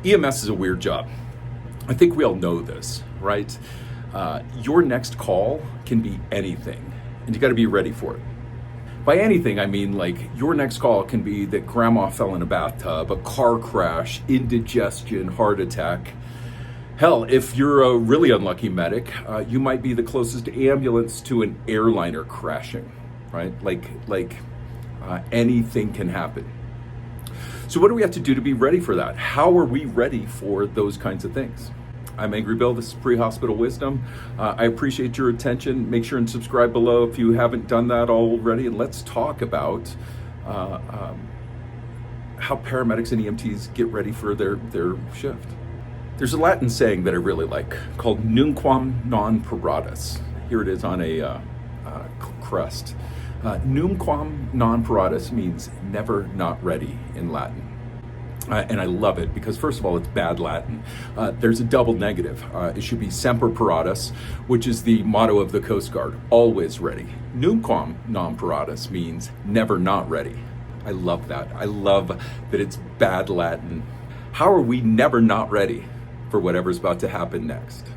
EMS is a weird job. I think we all know this, right? Your next call can be anything, and you got to be ready for it. By anything, I mean like your next call can be that grandma fell in a bathtub, a car crash, indigestion, heart attack. Hell, if you're a really unlucky medic, you might be the closest ambulance to an airliner crashing, right? Anything can happen. So what do we have to do to be ready for that? How are we ready for those kinds of things? I'm Angry Bill, this is Prehospital Wisdom. I appreciate your attention. Make sure and subscribe below if you haven't done that already. And let's talk about how paramedics and EMTs get ready for their shift. There's a Latin saying that I really like called nunquam non paratus. Here it is on a crest. Nunquam non paratus means never not ready in Latin. And I love it because, first of all, it's bad Latin. There's a double negative. It should be semper paratus, which is the motto of the Coast Guard, always ready. Nunquam non paratus means never not ready. I love that. I love that it's bad Latin. How are we never not ready for whatever's about to happen next?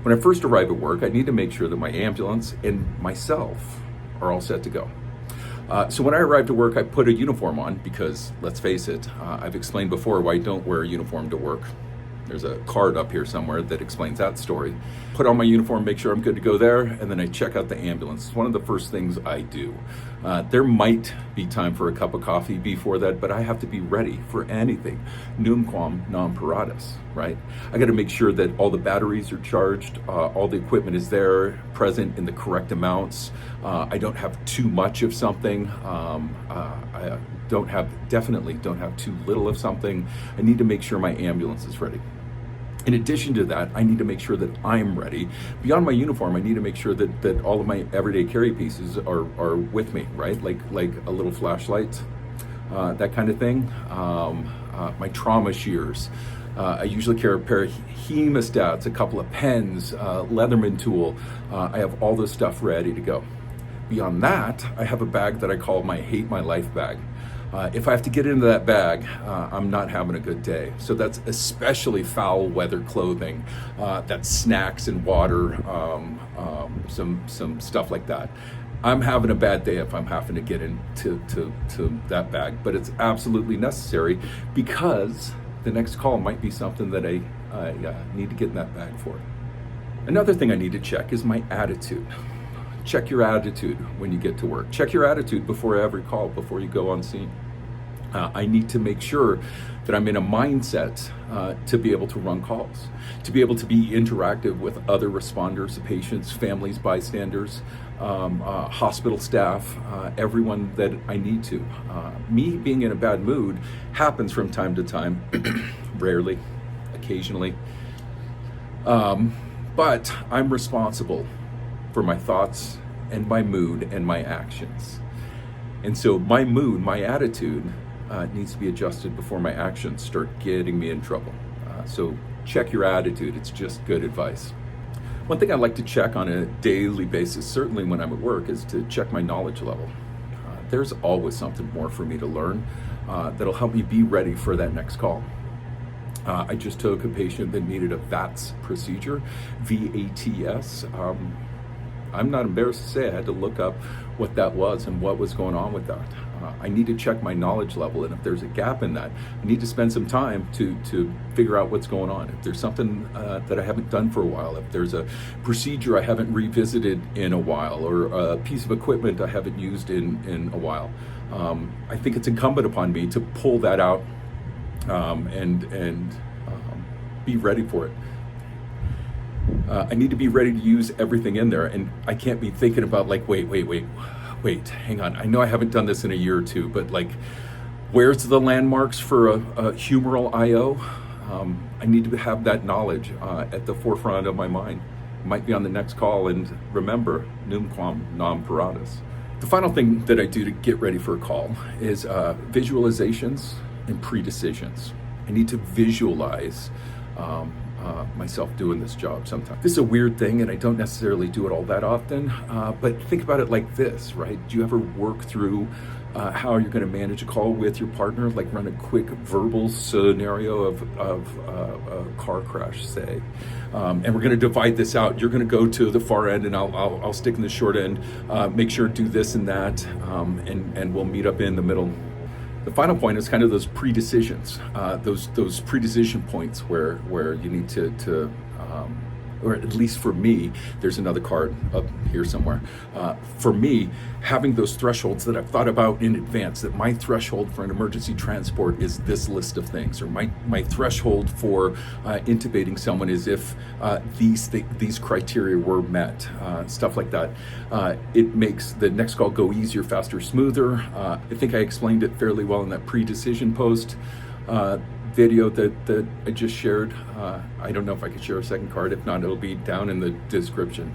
When I first arrive at work, I need to make sure that my ambulance and myself are all set to go. So when I arrive to work, I put a uniform on because, let's face it, I've explained before why I don't wear a uniform to work. There's a card up here somewhere that explains that story. Put on my uniform, make sure I'm good to go there, and then I check out the ambulance. It's one of the first things I do. There might be time for a cup of coffee before that, but I have to be ready for anything. Nunquam non paratus, right? I got to make sure that all the batteries are charged, all the equipment is there, present in the correct amounts. I don't have too much of something. I definitely don't have too little of something. I need to make sure my ambulance is ready. In addition to that, I need to make sure that I'm ready. Beyond my uniform, I need to make sure that all of my everyday carry pieces are with me, right? Like a little flashlight, that kind of thing. My trauma shears. I usually carry a pair of hemostats, a couple of pens, Leatherman tool. I have all this stuff ready to go. Beyond that, I have a bag that I call my Hate My Life bag. If I have to get into that bag, I'm not having a good day. So that's especially foul weather clothing, that's snacks and water, some stuff like that. I'm having a bad day if I'm having to get into that bag, but it's absolutely necessary because the next call might be something that I need to get in that bag for. Another thing I need to check is my attitude. Check your attitude when you get to work. Check your attitude before every call, before you go on scene. I need to make sure that I'm in a mindset to be able to run calls, to be able to be interactive with other responders, patients, families, bystanders, hospital staff, everyone that I need to. Me being in a bad mood happens from time to time, rarely, occasionally, but I'm responsible for my thoughts and my mood and my actions. And so my mood, my attitude needs to be adjusted before my actions start getting me in trouble. So check your attitude. It's just good advice. One thing I like to check on a daily basis, certainly when I'm at work, is to check my knowledge level. There's always something more for me to learn that'll help me be ready for that next call. I just took a patient that needed a VATS procedure, VATS. I'm not embarrassed to say I had to look up what that was and what was going on with that. I need to check my knowledge level, and if there's a gap in that, I need to spend some time to figure out what's going on. If there's something that I haven't done for a while, if there's a procedure I haven't revisited in a while, or a piece of equipment I haven't used in a while, I think it's incumbent upon me to pull that out and be ready for it. I need to be ready to use everything in there, and I can't be thinking about like, wait, hang on. I know I haven't done this in a year or two, but like, where's the landmarks for a humeral IO? I need to have that knowledge at the forefront of my mind. It might be on the next call, and remember, nunquam non paratus. The final thing that I do to get ready for a call is visualizations and pre-decisions. I need to visualize myself doing this job sometimes. This is a weird thing, and I don't necessarily do it all that often, but think about it like this, right? Do you ever work through how you're going to manage a call with your partner, like run a quick verbal scenario of a car crash, say. And we're going to divide this out. You're going to go to the far end, and I'll stick in the short end. Make sure to do this and that, and we'll meet up in the middle. The final point is kind of those pre-decisions, those pre-decision points where you need to or at least for me, there's another card up here somewhere. For me, having those thresholds that I've thought about in advance, that my threshold for an emergency transport is this list of things, or my threshold for intubating someone is if these criteria were met, stuff like that. It makes the next call go easier, faster, smoother. I think I explained it fairly well in that pre-decision post video that I just shared. I don't know if I could share a second card. If not, it'll be down in the description.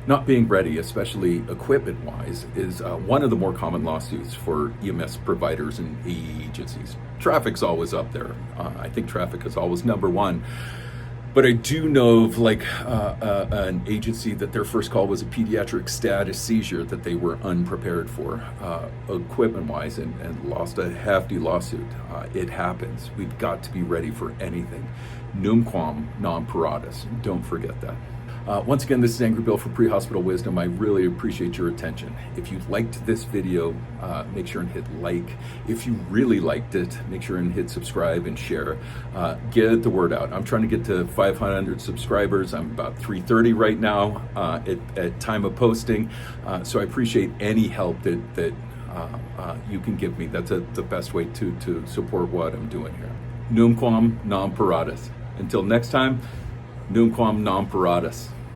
Not being ready, especially equipment-wise, is one of the more common lawsuits for EMS providers and agencies. Traffic's always up there. I think traffic is always number one. But I do know of an agency that their first call was a pediatric status seizure that they were unprepared for, equipment-wise, and lost a hefty lawsuit. It happens. We've got to be ready for anything. Numquam non paratus. Don't forget that. Once again, this is Angry Bill for Prehospital Wisdom. I really appreciate your attention. If you liked this video, make sure and hit like. If you really liked it, make sure and hit subscribe and share. Get the word out. I'm trying to get to 500 subscribers. I'm about 330 right now at time of posting. So I appreciate any help that you can give me. That's the best way to support what I'm doing here. Numquam non paratus. Until next time, Numquam non paratus.